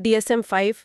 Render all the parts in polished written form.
DSM-5,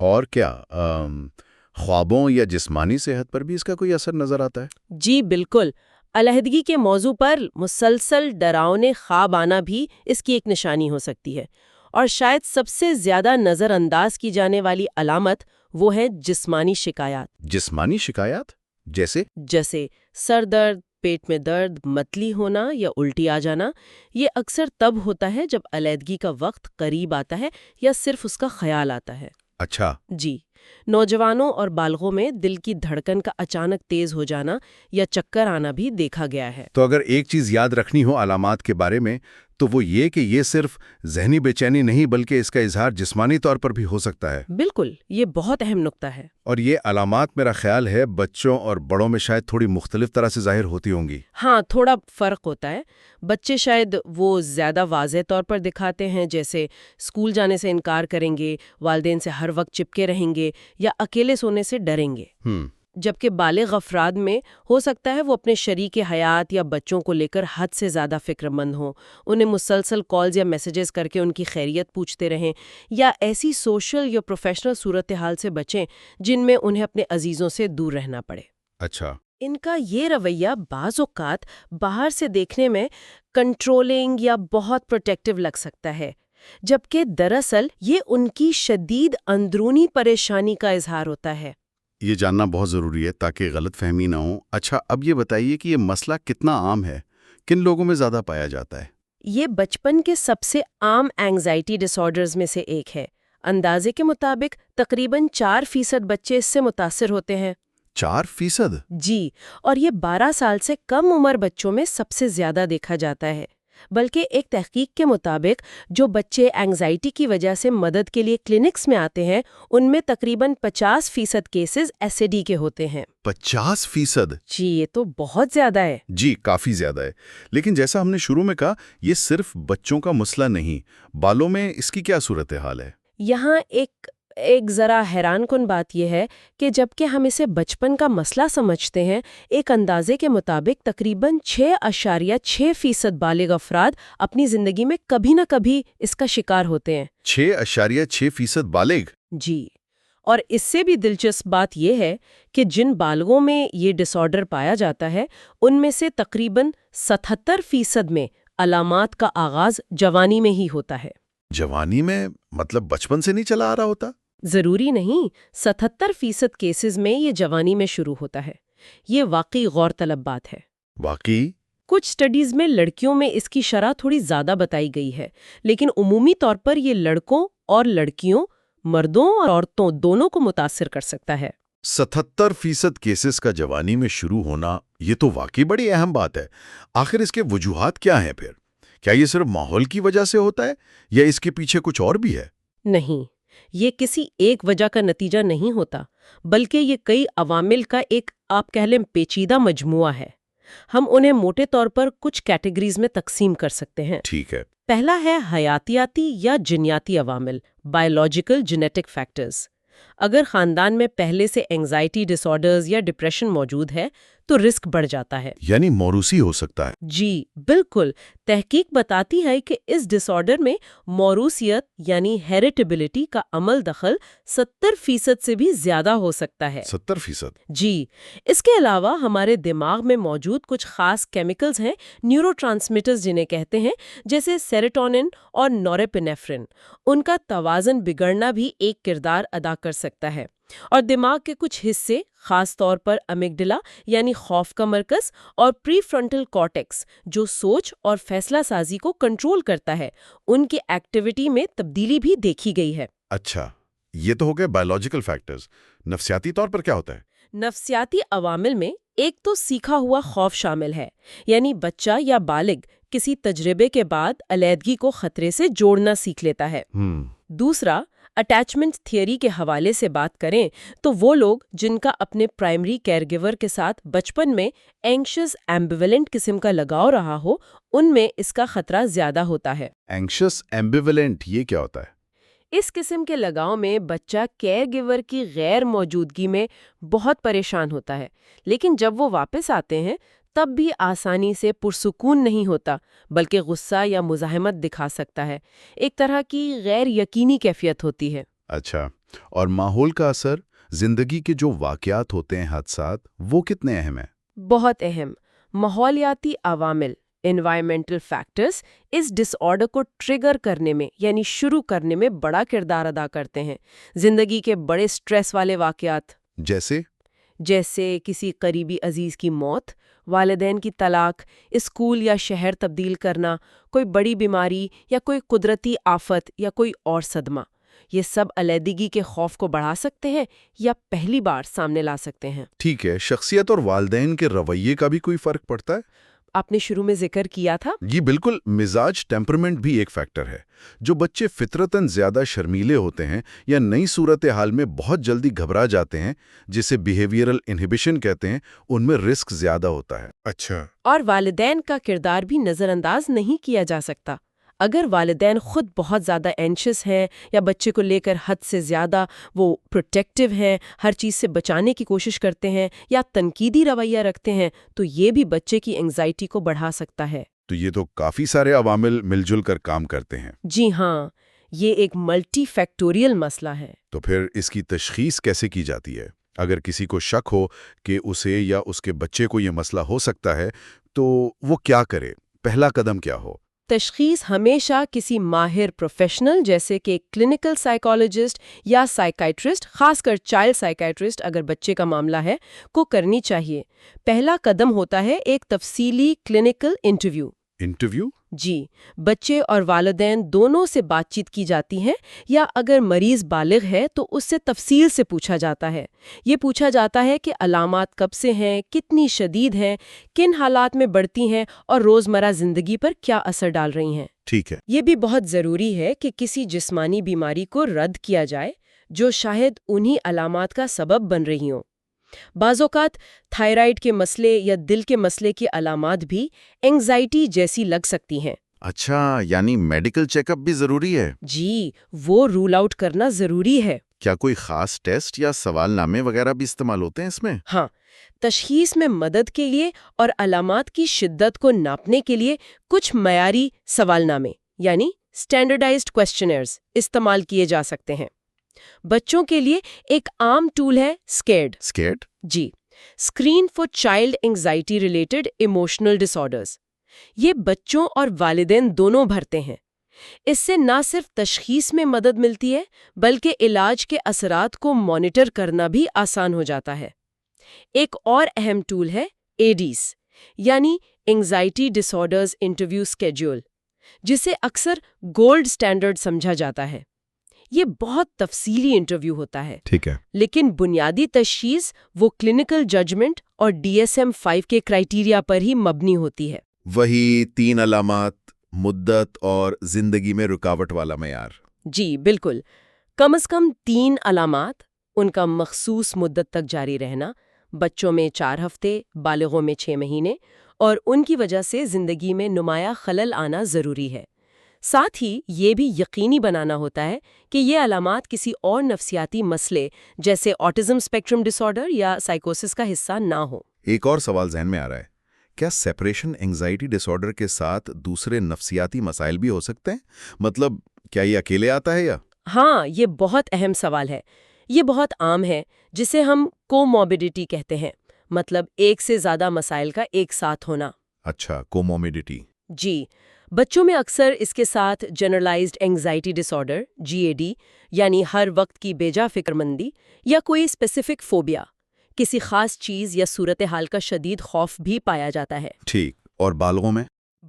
اور کیا خوابوں یا جسمانی صحت پر بھی اس کا کوئی اثر نظر آتا ہے؟ جی بالکل، علیحدگی کے موضوع پر مسلسل ڈراؤنے خواب آنا بھی اس کی ایک نشانی ہو سکتی ہے، اور شاید سب سے زیادہ نظر انداز کی جانے والی علامت وہ ہے جسمانی شکایات، جسمانی شکایات جیسے سر درد، پیٹ میں درد، متلی ہونا یا الٹی آ جانا۔ یہ اکثر تب ہوتا ہے جب علیحدگی کا وقت قریب آتا ہے یا صرف اس کا خیال آتا ہے۔ اچھا، جی، نوجوانوں اور بالغوں میں دل کی دھڑکن کا اچانک تیز ہو جانا یا چکر آنا بھی دیکھا گیا ہے۔ تو اگر ایک چیز یاد رکھنی ہو علامات کے بارے میں تو وہ یہ کہ یہ صرف ذہنی بے چینی نہیں بلکہ اس کا اظہار جسمانی طور پر بھی ہو سکتا ہے۔ بالکل، یہ بہت اہم نقطہ ہے۔ اور یہ علامات میرا خیال ہے بچوں اور بڑوں میں شاید تھوڑی مختلف طرح سے ظاہر ہوتی ہوں گی۔ ہاں، تھوڑا فرق ہوتا ہے۔ بچے شاید وہ زیادہ واضح طور پر دکھاتے ہیں، جیسے اسکول جانے سے انکار کریں گے، والدین سے ہر وقت چپکے رہیں گے یا اکیلے سونے سے ڈریں گے۔ جبکہ بالغ افراد میں ہو سکتا ہے وہ اپنے شریک حیات یا بچوں کو لے کر حد سے زیادہ فکر مند ہوں، انہیں مسلسل کالز یا میسیجز کر کے ان کی خیریت پوچھتے رہیں، یا ایسی سوشل یا پروفیشنل صورتحال سے بچیں جن میں انہیں اپنے عزیزوں سے دور رہنا پڑے۔ اچھا، ان کا یہ رویہ بعض اوقات باہر سے دیکھنے میں کنٹرولنگ یا بہت پروٹیکٹیو لگ سکتا ہے، جبکہ دراصل یہ ان کی شدید اندرونی پریشانی کا اظہار ہوتا ہے۔ یہ جاننا بہت ضروری ہے تاکہ غلط فہمی نہ ہو۔ اچھا، اب یہ بتائیے کہ یہ مسئلہ کتنا عام ہے، کن لوگوں میں زیادہ پایا جاتا ہے؟ یہ بچپن کے سب سے عام اینگزائٹی ڈس آرڈرز میں سے ایک ہے۔ اندازے کے مطابق تقریباً 4% بچے اس سے متاثر ہوتے ہیں۔ 4%؟ جی، اور یہ 12 سال سے کم عمر بچوں میں سب سے زیادہ دیکھا جاتا ہے۔ بلکہ ایک تحقیق کے مطابق جو بچے اینگزائٹی کی وجہ سے مدد کے لیے کلینکس میں آتے ہیں ان میں تقریباً 50% کیسز ایسڈی کے ہوتے ہیں۔ 50%؟ جی، یہ تو بہت زیادہ ہے۔ جی، کافی زیادہ ہے۔ لیکن جیسا ہم نے شروع میں کہا، یہ صرف بچوں کا مسئلہ نہیں، بالوں میں اس کی کیا صورتحال ہے؟ یہاں ایک ذرا حیران کن بات یہ ہے کہ جبکہ ہم اسے بچپن کا مسئلہ سمجھتے ہیں، ایک اندازے کے مطابق تقریباً 6.6% بالغ افراد اپنی زندگی میں کبھی نہ کبھی اس کا شکار ہوتے ہیں۔ 6.6% بالغ؟ جی، اور اس سے بھی دلچسپ بات یہ ہے کہ جن بالغوں میں یہ ڈس آرڈر پایا جاتا ہے ان میں سے تقریباً 77% میں علامات کا آغاز جوانی میں ہی ہوتا ہے۔ جوانی میں مطلب بچپن سے نہیں چلا آ رہا ہوتا؟ ضروری نہیں، 77% کیسز میں یہ جوانی میں شروع ہوتا ہے۔ یہ واقعی غور طلب بات ہے۔ واقعی؟ کچھ سٹڈیز میں لڑکیوں میں اس کی شرح تھوڑی زیادہ بتائی گئی ہے، لیکن عمومی طور پر یہ لڑکوں اور لڑکیوں، مردوں اور عورتوں دونوں کو متاثر کر سکتا ہے۔ 77% کیسز کا جوانی میں شروع ہونا، یہ تو واقعی بڑی اہم بات ہے۔ آخر اس کے وجوہات کیا ہیں پھر؟ کیا یہ صرف ماحول کی وجہ سے ہوتا ہے یا اس کے پیچھے کچھ اور بھی ہے؟ نہیں، یہ کسی ایک وجہ کا نتیجہ نہیں ہوتا، بلکہ یہ کئی عوامل کا ایک آپ کہہ لیں پیچیدہ مجموعہ ہے۔ ہم انہیں موٹے طور پر کچھ کیٹیگریز میں تقسیم کر سکتے ہیں۔ ٹھیک ہے۔ پہلا ہے حیاتیاتی یا جنیاتی عوامل، بایولوجیکل جینیٹک فیکٹرز۔ اگر خاندان میں پہلے سے اینگزائٹی ڈس آرڈرز یا ڈپریشن موجود ہے تو رسک بڑھ جاتا ہے۔ یعنی موروثی ہو سکتا ہے؟ جی بالکل، تحقیق بتاتی ہے کہ اس ڈس آرڈر میں موروثیت یعنی ہیریٹیبلٹی کا عمل دخل 70% سے بھی زیادہ ہو سکتا ہے۔ 70%؟ جی، اس کے علاوہ ہمارے دماغ میں موجود کچھ خاص کیمیکلز ہیں، نیورو ٹرانسمیٹرز جنہیں کہتے ہیں، جیسے سیروٹونن اور نوریپینیفرین۔ ان کا توازن بگڑنا بھی ایک کردار ادا کر سکتا ہے، اور دماغ کے کچھ حصے، خاص طور پر امیگڈلا یعنی خوف کا مرکز اور پری فرنٹل کارٹیکس جو سوچ اور فیصلہ سازی کو کنٹرول کرتا ہے، ان کی ایکٹیویٹی میں تبدیلی بھی دیکھی گئی ہے۔ اچھا، یہ تو ہو گئے بایولوجیکل فیکٹرز۔ نفسیاتی طور پر کیا ہوتا ہے؟ نفسیاتی عوامل میں ایک تو سیکھا ہوا خوف شامل ہے، یعنی بچہ یا بالغ کسی تجربے کے بعد علیحدگی کو خطرے سے جوڑنا سیکھ لیتا ہے۔ دوسرا، اٹیچمنٹ تھیوری کے حوالے سے بات کریں تو وہ لوگ جن کا اپنے پرائمری کیئر گیور کے ساتھ بچپن میں اینکشس ایمبیولنٹ قسم کا لگاؤ رہا ہو، ان میں اس کا خطرہ زیادہ ہوتا ہے۔ اینکشس ایمبیولنٹ، یہ کیا ہوتا ہے؟ اس قسم کے لگاؤ میں بچہ کیئر گیور کی غیر موجودگی میں بہت پریشان ہوتا ہے، لیکن جب وہ واپس آتے ہیں تب بھی آسانی سے پرسکون نہیں ہوتا، بلکہ غصہ یا مزاحمت دکھا سکتا ہے۔ ایک طرح کی غیر یقینی کیفیت ہوتی ہے۔ اچھا، اور ماحول کا اثر، زندگی کے جو واقعات ہوتے ہیں، حادثات، وہ کتنے اہم ہیں؟ بہت اہم۔ ماحولیاتی عوامل انوائرمنٹل فیکٹرز اس ڈس آرڈر کو ٹریگر کرنے میں یعنی شروع کرنے میں بڑا کردار ادا کرتے ہیں۔ زندگی کے بڑے سٹریس والے واقعات جیسے کسی قریبی عزیز کی موت، والدین کی طلاق، اسکول یا شہر تبدیل کرنا، کوئی بڑی بیماری یا کوئی قدرتی آفت یا کوئی اور صدمہ، یہ سب علیحدگی کے خوف کو بڑھا سکتے ہیں یا پہلی بار سامنے لا سکتے ہیں۔ ٹھیک ہے، شخصیت اور والدین کے رویے کا بھی کوئی فرق پڑتا ہے؟ آپ نے شروع میں ذکر کیا تھا۔ جی بالکل، مزاج ٹیمپرمنٹ بھی ایک فیکٹر ہے۔ جو بچے فطرتاً زیادہ شرمیلے ہوتے ہیں یا نئی صورتحال میں بہت جلدی گھبرا جاتے ہیں، جسے بیہیویئرل انہیبیشن کہتے ہیں، ان میں رسک زیادہ ہوتا ہے۔ اچھا۔ اور والدین کا کردار بھی نظر انداز نہیں کیا جا سکتا۔ اگر والدین خود بہت زیادہ اینشس ہیں یا بچے کو لے کر حد سے زیادہ وہ پروٹیکٹیو ہیں، ہر چیز سے بچانے کی کوشش کرتے ہیں یا تنقیدی رویہ رکھتے ہیں، تو یہ بھی بچے کی انگزائٹی کو بڑھا سکتا ہے۔ تو یہ تو کافی سارے عوامل مل جل کر کام کرتے ہیں۔ جی ہاں، یہ ایک ملٹی فیکٹوریل مسئلہ ہے۔ تو پھر اس کی تشخیص کیسے کی جاتی ہے؟ اگر کسی کو شک ہو کہ اسے یا اس کے بچے کو یہ مسئلہ ہو سکتا ہے، تو وہ کیا کرے؟ پہلا قدم کیا ہو؟ تشخیص ہمیشہ کسی ماہر پروفیشنل جیسے کہ کلینکل سائیکالوجسٹ یا سائیکائٹرسٹ، خاص کر چائلڈ سائیکائٹرسٹ اگر بچے کا معاملہ ہے، کو کرنی چاہیے۔ پہلا قدم ہوتا ہے ایک تفصیلی کلینکل انٹرویو۔ جی، بچے اور والدین دونوں سے بات چیت کی جاتی ہے، یا اگر مریض بالغ ہے تو اس سے تفصیل سے پوچھا جاتا ہے۔ یہ پوچھا جاتا ہے کہ علامات کب سے ہیں، کتنی شدید ہیں، کن حالات میں بڑھتی ہیں اور روزمرہ زندگی پر کیا اثر ڈال رہی ہیں۔ ٹھیک ہے۔ یہ بھی بہت ضروری ہے کہ کسی جسمانی بیماری کو رد کیا جائے جو شاید انہی علامات کا سبب بن رہی ہوں۔ بعض اوقات تھائرائیڈ کے مسئلے یا دل کے مسئلے کی علامات بھی اینگزائٹی جیسی لگ سکتی ہیں۔ اچھا، یعنی میڈیکل چیک اپ بھی ضروری ہے؟ جی، وہ رول آؤٹ کرنا ضروری ہے۔ کیا کوئی خاص ٹیسٹ یا سوال نامے وغیرہ بھی استعمال ہوتے ہیں اس میں؟ ہاں، تشخیص میں مدد کے لیے اور علامات کی شدت کو ناپنے کے لیے کچھ معیاری سوال نامے یعنی اسٹینڈرڈائزڈ کویسچنرز استعمال کیے جا سکتے ہیں۔ بچوں کے لیے ایک عام ٹول ہے اسکیڈ۔ جی، screen for child anxiety related emotional disorders. یہ بچوں اور والدین دونوں بھرتے ہیں۔ اس سے نہ صرف تشخیص میں مدد ملتی ہے بلکہ علاج کے اثرات کو مانیٹر کرنا بھی آسان ہو جاتا ہے۔ ایک اور اہم ٹول ہے ایڈیز یعنی اینگزائٹی ڈس آرڈرز انٹرویو اسکیڈول، جسے اکثر گولڈ سٹینڈرڈ سمجھا جاتا ہے۔ یہ بہت تفصیلی انٹرویو ہوتا ہے، ٹھیک ہے، لیکن بنیادی تشخیص وہ کلینکل ججمنٹ اور DSM-5 کے کرائیٹیریا پر ہی مبنی ہوتی ہے۔ وہی 3 علامات، مدت اور زندگی میں رکاوٹ والا معیار۔ جی بالکل، کم از کم 3 علامات، ان کا مخصوص مدت تک جاری رہنا، بچوں میں 4 ہفتے، بالغوں میں 6 مہینے، اور ان کی وجہ سے زندگی میں نمایاں خلل آنا ضروری ہے۔ ساتھ ہی یہ بھی یقینی بنانا ہوتا ہے کہ یہ علامات کسی اور نفسیاتی مسئلے جیسے آٹزم اسپیکٹرم ڈس آرڈر یا سائیکوسس کا حصہ نہ ہو۔ ایک اور سوال ذہن میں آ رہا ہے، کیا سیپریشن اینگزائٹی ڈس آرڈر کے ساتھ دوسرے نفسیاتی مسائل بھی ہو سکتے ہیں؟ مطلب کیا یہ اکیلے آتا ہے یا؟ ہاں، یہ بہت اہم سوال ہے۔ یہ بہت عام ہے، جسے ہم کوموربیڈیٹی کہتے ہیں، مطلب ایک سے زیادہ مسائل کا ایک ساتھ ہونا۔ اچھا، کوموربیڈیٹی۔ جی، بچوں میں اکثر اس کے ساتھ جنرلائزڈ اینگزائٹی ڈس آرڈر GAD یعنی ہر وقت کی بے جا فکر مندی یا کوئی اسپیسیفک فوبیا، کسی خاص چیز یا صورتحال کا شدید خوف بھی پایا جاتا ہے۔ ٹھیک، اور بالغوں میں؟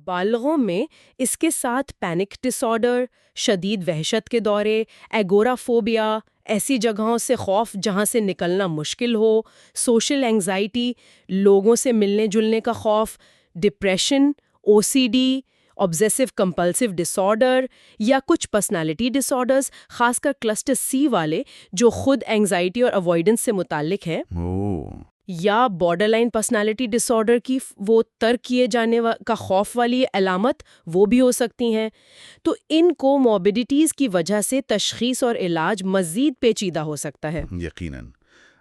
بالغوں میں اس کے ساتھ پینک ڈس آرڈر، شدید وحشت کے دورے، ایگورافوبیا، ایسی جگہوں سے خوف جہاں سے نکلنا مشکل ہو، سوشل اینگزائٹی، لوگوں سے ملنے جلنے کا خوف، ڈپریشن، OCD، آبزیسو کمپلسیو ڈس آرڈر یا کچھ پرسنالٹی ڈس آرڈرز، خاص کر کلسٹر C والے جو خود اینگزائٹی اور اوائیڈنس سے متعلق ہیں، یا بارڈر لائن پرسنالٹی ڈس آرڈر کی وہ ترک کیے جانے کا خوف والی علامت وہ بھی ہو سکتی ہیں۔ تو ان کو موربیڈیٹیز کی وجہ سے تشخیص اور علاج مزید پیچیدہ ہو سکتا ہے۔ یقیناً۔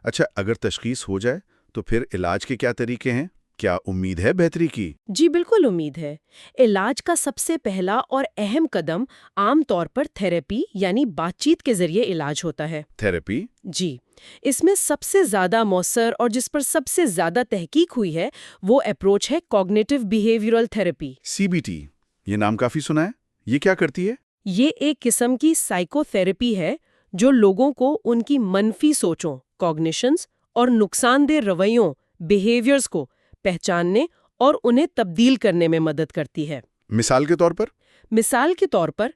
اچھا، اگر تشخیص ہو جائے تو پھر علاج کے کیا طریقے ہیں؟ کیا امید ہے بہتری کی؟ جی بالکل امید ہے۔ علاج کا سب سے پہلا اور اہم قدم عام طور پر تھراپی یعنی بات چیت کے ذریعے علاج ہوتا ہے۔ تھراپی؟ جی، اس میں سب سے زیادہ مؤثر اور جس پر سب سے زیادہ تحقیق ہوئی ہے وہ اپروچ ہے کوگنیٹو بیہیویئرل تھراپی۔ CBT، یہ نام کافی سنا ہے۔ یہ کیا کرتی ہے؟ یہ ایک قسم کی سائیکو تھراپی ہے جو لوگوں کو ان کی منفی سوچوں کوگنیشنز اور نقصان دہ رویوں بیہیویئرز کو پہچاننے اور انہیں تبدیل کرنے میں مدد کرتی ہے۔ مثال کے طور پر؟ مثال کے طور پر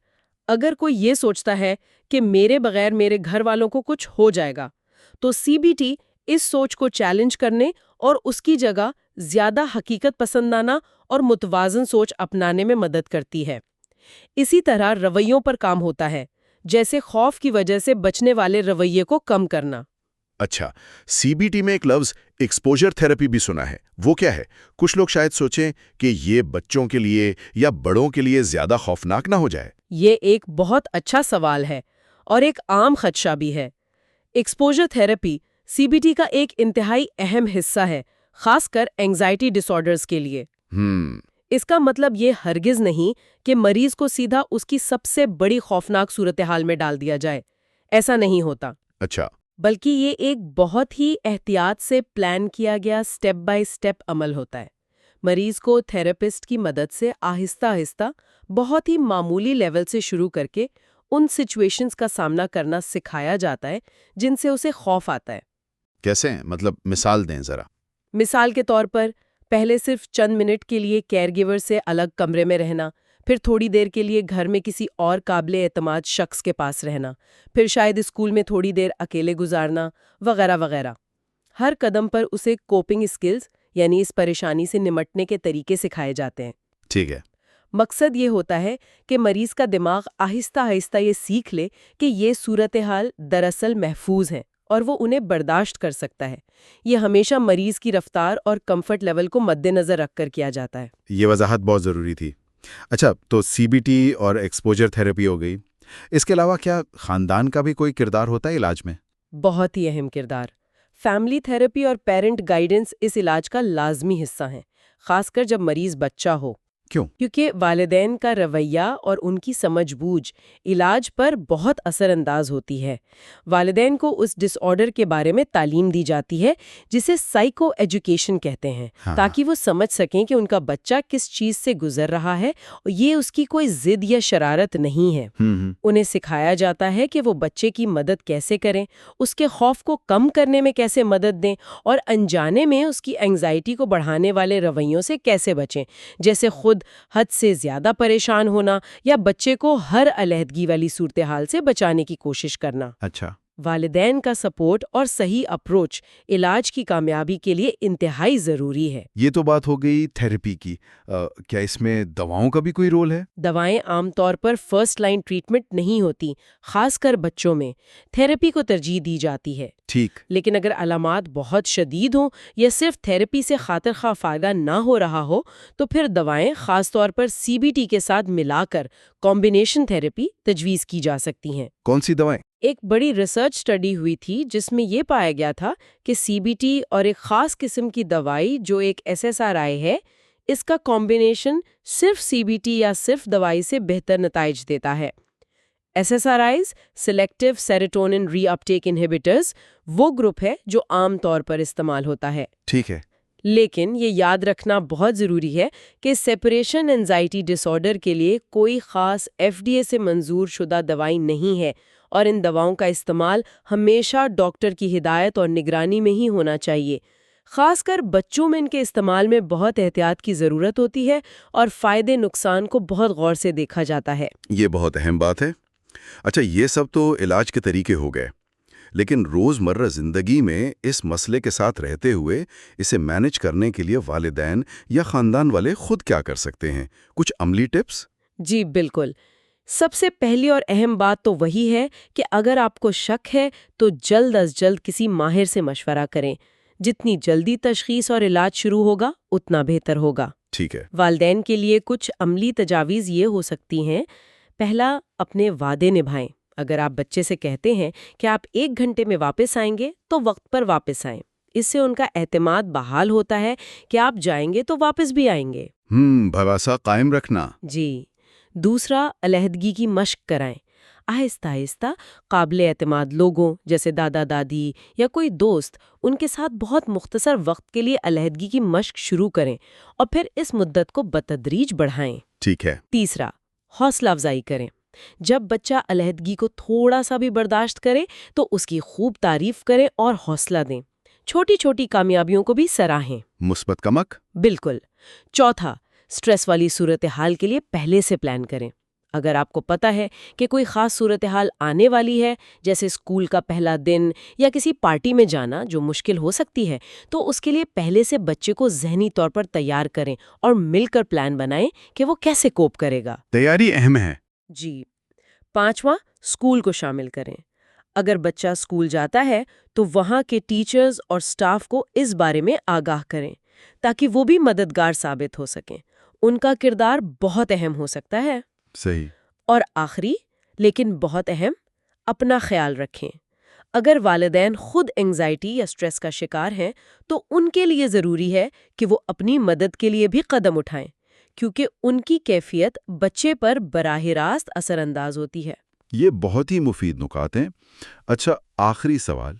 اگر کوئی یہ سوچتا ہے کہ میرے بغیر میرے گھر والوں کو کچھ ہو جائے گا تو CBT اس سوچ کو چیلنج کرنے اور اس کی جگہ زیادہ حقیقت پسندانہ اور متوازن سوچ اپنانے میں مدد کرتی ہے۔ اسی طرح رویوں پر کام ہوتا ہے، جیسے خوف کی وجہ سے بچنے والے رویے کو کم کرنا۔ اچھا، CBT میں ایک لفظ ایکسپوجر تھراپی بھی سنا ہے، وہ کیا ہے؟ کچھ لوگ شاید سوچیں کہ یہ بچوں کے لیے یا بڑوں کے لیے زیادہ خوفناک نہ ہو جائے۔ یہ ایک بہت اچھا سوال ہے اور ایک عام خدشہ بھی ہے۔ ایکسپوجر تھراپی CBT کا ایک انتہائی اہم حصہ ہے، خاص کر اینگزائٹی ڈس آرڈرز کے لیے۔ اس کا مطلب یہ ہرگز نہیں کہ مریض کو سیدھا اس کی سب سے بڑی خوفناک صورتحال میں ڈال دیا جائے، ایسا نہیں ہوتا۔ اچھا، بلکہ یہ ایک بہت ہی احتیاط سے پلان کیا گیا سٹیپ بائی سٹیپ عمل ہوتا ہے۔ مریض کو تھراپسٹ کی مدد سے آہستہ آہستہ بہت ہی معمولی لیول سے شروع کر کے ان سچویشنز کا سامنا کرنا سکھایا جاتا ہے جن سے اسے خوف آتا ہے۔ کیسے ہیں؟ مطلب مثال دیں ذرا۔ مثال کے طور پر پہلے صرف چند منٹ کے لیے کیئر گیور سے الگ کمرے میں رہنا، پھر تھوڑی دیر کے لیے گھر میں کسی اور قابل اعتماد شخص کے پاس رہنا، پھر شاید اسکول میں تھوڑی دیر اکیلے گزارنا، وغیرہ وغیرہ۔ ہر قدم پر اسے کوپنگ اسکلز یعنی اس پریشانی سے نمٹنے کے طریقے سکھائے جاتے ہیں۔ ٹھیک ہے۔ مقصد یہ ہوتا ہے کہ مریض کا دماغ آہستہ آہستہ یہ سیکھ لے کہ یہ صورتحال دراصل محفوظ ہے اور وہ انہیں برداشت کر سکتا ہے۔ یہ ہمیشہ مریض کی رفتار اور کمفرٹ لیول کو مد نظر رکھ کر کیا جاتا ہے۔ یہ وضاحت بہت ضروری تھی۔ اچھا، تو CBT اور ایکسپوجر تھراپی ہو گئی، اس کے علاوہ کیا خاندان کا بھی کوئی کردار ہوتا ہے علاج میں؟ بہت ہی اہم کردار۔ فیملی تھراپی اور پیرنٹ گائیڈنس اس علاج کا لازمی حصہ ہیں، خاص کر جب مریض بچہ ہو۔ کیوں؟ کیونکہ والدین کا رویہ اور ان کی سمجھ بوجھ علاج پر بہت اثر انداز ہوتی ہے۔ والدین کو اس ڈس آرڈر کے بارے میں تعلیم دی جاتی ہے جسے سائیکو ایجوکیشن کہتے ہیں، تاکہ وہ سمجھ سکیں کہ ان کا بچہ کس چیز سے گزر رہا ہے اور یہ اس کی کوئی ضد یا شرارت نہیں ہے۔ انہیں سکھایا جاتا ہے کہ وہ بچے کی مدد کیسے کریں، اس کے خوف کو کم کرنے میں کیسے مدد دیں اور انجانے میں اس کی اینگزائٹی کو بڑھانے والے رویوں سے کیسے بچیں، جیسے خود حد سے زیادہ پریشان ہونا یا بچے کو ہر علیحدگی والی صورتحال سے بچانے کی کوشش کرنا۔ اچھا، والدین کا سپورٹ اور صحیح اپروچ علاج کی کامیابی کے لیے انتہائی ضروری ہے۔ یہ تو بات ہو گئی تھراپی کی۔ کیا اس میں دواؤں کا بھی کوئی رول ہے؟ دوائیں عام طور پر فرسٹ لائن ٹریٹمنٹ نہیں ہوتی، خاص کر بچوں میں تھراپی کو ترجیح دی جاتی ہے۔ ٹھیک۔ لیکن اگر علامات بہت شدید ہوں یا صرف تھراپی سے خاطر خواہ فائدہ نہ ہو رہا ہو تو پھر دوائیں خاص طور پر CBT کے ساتھ ملا کر کمبینیشن تھراپی تجویز کی جا سکتی ہیں۔ کون سی دوائیں؟ ایک بڑی ریسرچ سٹڈی ہوئی تھی جس میں یہ پایا گیا تھا کہ CBT اور ایک خاص قسم کی دوائی جو ایک SSRI ہے، اس کا کمبینیشن صرف CBT یا صرف دوائی سے بہتر نتائج دیتا ہے۔ SSRIs سلیکٹیو سیروٹونن ری اپٹیک انہیبیٹرز وہ گروپ ہے جو عام طور پر استعمال ہوتا ہے۔ ٹھیک ہے۔ لیکن یہ یاد رکھنا بہت ضروری ہے کہ سیپریشن اینزائٹی ڈس آرڈر کے لیے کوئی خاص FDA سے منظور شدہ دوائی نہیں ہے اور ان دواؤں کا استعمال ہمیشہ ڈاکٹر کی ہدایت اور نگرانی میں ہی ہونا چاہیے۔ خاص کر بچوں میں ان کے استعمال میں بہت احتیاط کی ضرورت ہوتی ہے اور فائدے نقصان کو بہت غور سے دیکھا جاتا ہے۔ یہ بہت اہم بات ہے۔ اچھا، یہ سب تو علاج کے طریقے ہو گئے، لیکن روزمرہ زندگی میں اس مسئلے کے ساتھ رہتے ہوئے اسے مینج کرنے کے لیے والدین یا خاندان والے خود کیا کر سکتے ہیں؟ کچھ عملی ٹپس؟ جی بالکل۔ سب سے پہلی اور اہم بات تو وہی ہے کہ اگر آپ کو شک ہے تو جلد از جلد کسی ماہر سے مشورہ کریں۔ جتنی جلدی تشخیص اور علاج شروع ہوگا اتنا بہتر ہوگا۔ ٹھیک ہے۔ والدین کے لیے کچھ عملی تجاویز یہ ہو سکتی ہیں۔ پہلا، اپنے وعدے نبھائیں۔ اگر آپ بچے سے کہتے ہیں کہ آپ 1 گھنٹے میں واپس آئیں گے تو وقت پر واپس آئیں۔ اس سے ان کا اعتماد بحال ہوتا ہے کہ آپ جائیں گے تو واپس بھی آئیں گے۔ بھروسہ قائم رکھنا۔ جی۔ دوسرا، علیحدگی کی مشق کرائیں۔ آہستہ آہستہ قابل اعتماد لوگوں جیسے دادا دادی یا کوئی دوست، ان کے ساتھ بہت مختصر وقت کے لیے علیحدگی کی مشق شروع کریں اور پھر اس مدت کو بتدریج بڑھائیں۔ ٹھیک ہے۔ تیسرا، حوصلہ افزائی کریں۔ جب بچہ علیحدگی کو تھوڑا سا بھی برداشت کرے تو اس کی خوب تعریف کریں اور حوصلہ دیں۔ چھوٹی چھوٹی کامیابیوں کو بھی سراہیں۔ مثبت کمک۔ بالکل۔ چوتھا، سٹریس والی صورتحال کے لیے پہلے سے پلان کریں۔ اگر آپ کو پتا ہے کہ کوئی خاص صورتحال آنے والی ہے، جیسے اسکول کا پہلا دن یا کسی پارٹی میں جانا جو مشکل ہو سکتی ہے، تو اس کے لیے پہلے سے بچے کو ذہنی طور پر تیار کریں اور مل کر پلان بنائیں کہ وہ کیسے کوپ کرے گا۔ تیاری اہم ہے۔ جی۔ پانچواں، اسکول کو شامل کریں۔ اگر بچہ اسکول جاتا ہے تو وہاں کے ٹیچرز اور سٹاف کو اس بارے میں آگاہ کریں تاکہ وہ بھی مددگار ثابت ہو سکیں۔ ان کا کردار بہت اہم ہو سکتا ہے۔ صحیح۔ اور آخری لیکن بہت اہم، اپنا خیال رکھیں۔ اگر والدین خود انگزائٹی یا سٹریس کا شکار ہیں تو ان کے لیے ضروری ہے کہ وہ اپنی مدد کے لیے بھی قدم اٹھائیں، کیونکہ ان کی کیفیت بچے پر براہ راست اثر انداز ہوتی ہے۔ یہ بہت ہی مفید نکات ہیں۔ اچھا، آخری سوال،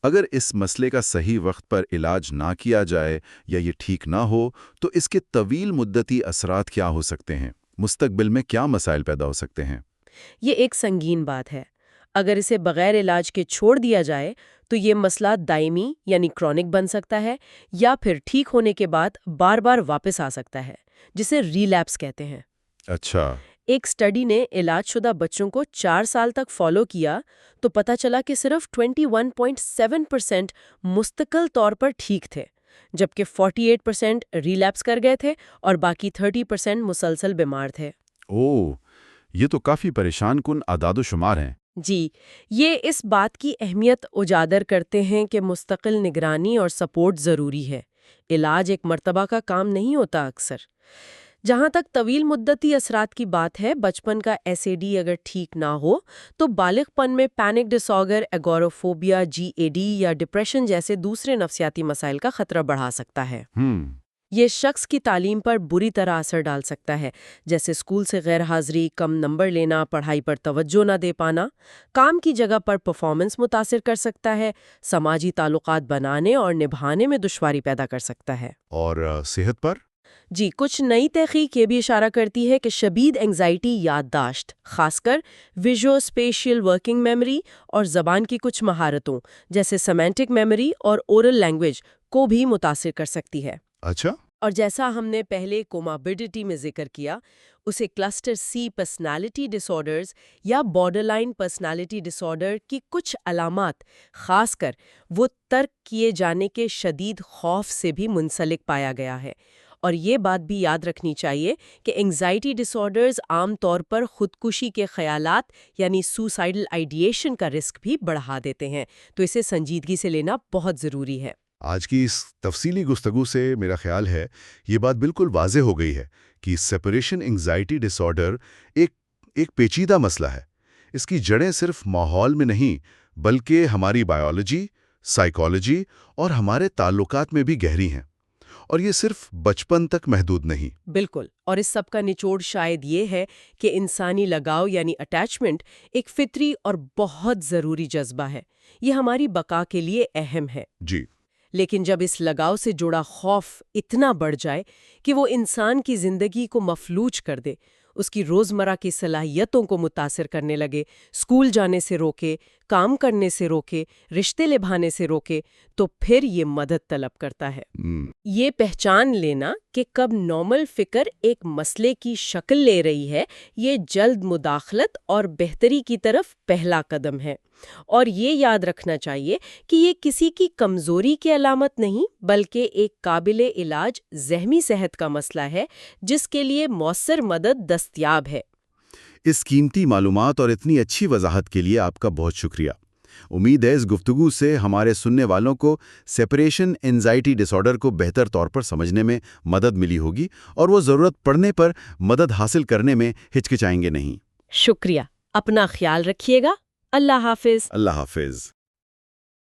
اگر اس مسئلے کا صحیح وقت پر علاج نہ کیا جائے یا یہ ٹھیک نہ ہو تو اس کے طویل مدتی اثرات کیا ہو سکتے ہیں؟ مستقبل میں کیا مسائل پیدا ہو سکتے ہیں؟ یہ ایک سنگین بات ہے۔ اگر اسے بغیر علاج کے چھوڑ دیا جائے تو یہ مسئلہ دائمی یعنی کرونک بن سکتا ہے، یا پھر ٹھیک ہونے کے بعد بار بار واپس آ سکتا ہے، جسے ریلیپس کہتے ہیں۔ اچھا۔ ایک سٹڈی نے علاج شدہ بچوں کو 4 سال تک فالو کیا تو پتہ چلا کہ صرف 21.7% مستقل طور پر ٹھیک تھے، جبکہ 48% ریلیپس کر گئے تھے اور باقی 30% مسلسل بیمار تھے۔ اوہ، یہ تو کافی پریشان کن اعداد و شمار ہیں۔ جی، یہ اس بات کی اہمیت اجاگر کرتے ہیں کہ مستقل نگرانی اور سپورٹ ضروری ہے۔ علاج ایک مرتبہ کا کام نہیں ہوتا اکثر۔ جہاں تک طویل مدتی اثرات کی بات ہے، بچپن کا SAD اگر ٹھیک نہ ہو تو بالغ پن میں پینک ڈس آرڈر، ایگورافوبیا، GAD یا ڈپریشن جیسے دوسرے نفسیاتی مسائل کا خطرہ بڑھا سکتا ہے۔ یہ شخص کی تعلیم پر بری طرح اثر ڈال سکتا ہے، جیسے اسکول سے غیر حاضری، کم نمبر لینا، پڑھائی پر توجہ نہ دے پانا۔ کام کی جگہ پر پرفارمنس متاثر کر سکتا ہے، سماجی تعلقات بنانے اور نبھانے میں دشواری پیدا کر سکتا ہے۔ اور صحت پر؟ جی، کچھ نئی تحقیق یہ بھی اشارہ کرتی ہے کہ شدید انگزائٹی یادداشت، خاص کر ویژو اسپیشل ورکنگ میموری اور زبان کی کچھ مہارتوں جیسے سیمینٹک میموری اور اورل لینگویج کو بھی متاثر کر سکتی ہے۔ اچھا۔ اور جیسا ہم نے پہلے کومابیڈیٹی میں ذکر کیا، اسے کلسٹر C پرسنالٹی ڈس آرڈرز یا بارڈر لائن پرسنالٹی ڈس آرڈر کی کچھ علامات، خاص کر وہ ترک کیے جانے کے شدید خوف سے بھی منسلک پایا گیا ہے۔ اور یہ بات بھی یاد رکھنی چاہیے کہ انگزائٹی ڈس آرڈرز عام طور پر خودکشی کے خیالات یعنی سوسائڈل آئیڈیشن کا رسک بھی بڑھا دیتے ہیں، تو اسے سنجیدگی سے لینا بہت ضروری ہے۔ آج کی اس تفصیلی گفتگو سے میرا خیال ہے یہ بات بالکل واضح ہو گئی ہے کہ سیپریشن انگزائٹی ڈس آرڈر ایک پیچیدہ مسئلہ ہے۔ اس کی جڑیں صرف ماحول میں نہیں بلکہ ہماری بائیولوجی، سائیکالوجی اور ہمارے تعلقات میں بھی گہری ہیں، اور یہ صرف بچپن تک محدود نہیں۔ بالکل، اور اس سب کا نچوڑ شاید یہ ہے کہ انسانی لگاؤ یعنی اٹیچمنٹ ایک فطری اور بہت ضروری جذبہ ہے۔ یہ ہماری بقا کے لیے اہم ہے۔ جی۔ لیکن جب اس لگاؤ سے جڑا خوف اتنا بڑھ جائے کہ وہ انسان کی زندگی کو مفلوج کر دے، اس کی روزمرہ کی صلاحیتوں کو متاثر کرنے لگے، اسکول جانے سے روکے، کام کرنے سے روکے، رشتے نبھانے سے روکے، تو پھر یہ مدد طلب کرتا ہے۔ یہ پہچان لینا کہ کب نارمل فکر ایک مسئلے کی شکل لے رہی ہے، یہ جلد مداخلت اور بہتری کی طرف پہلا قدم ہے۔ اور یہ یاد رکھنا چاہیے کہ یہ کسی کی کمزوری کی علامت نہیں بلکہ ایک قابل علاج ذہنی صحت کا مسئلہ ہے جس کے لیے مؤثر مدد دستیاب ہے۔ اس قیمتی معلومات اور اتنی اچھی وضاحت کے لیے آپ کا بہت شکریہ۔ امید ہے اس گفتگو سے ہمارے سننے والوں کو سیپریشن انزائٹی ڈس آرڈر کو بہتر طور پر سمجھنے میں مدد ملی ہوگی اور وہ ضرورت پڑنے پر مدد حاصل کرنے میں ہچکچائیں گے نہیں۔ شکریہ، اپنا خیال رکھیے گا۔ اللہ حافظ۔ اللہ حافظ۔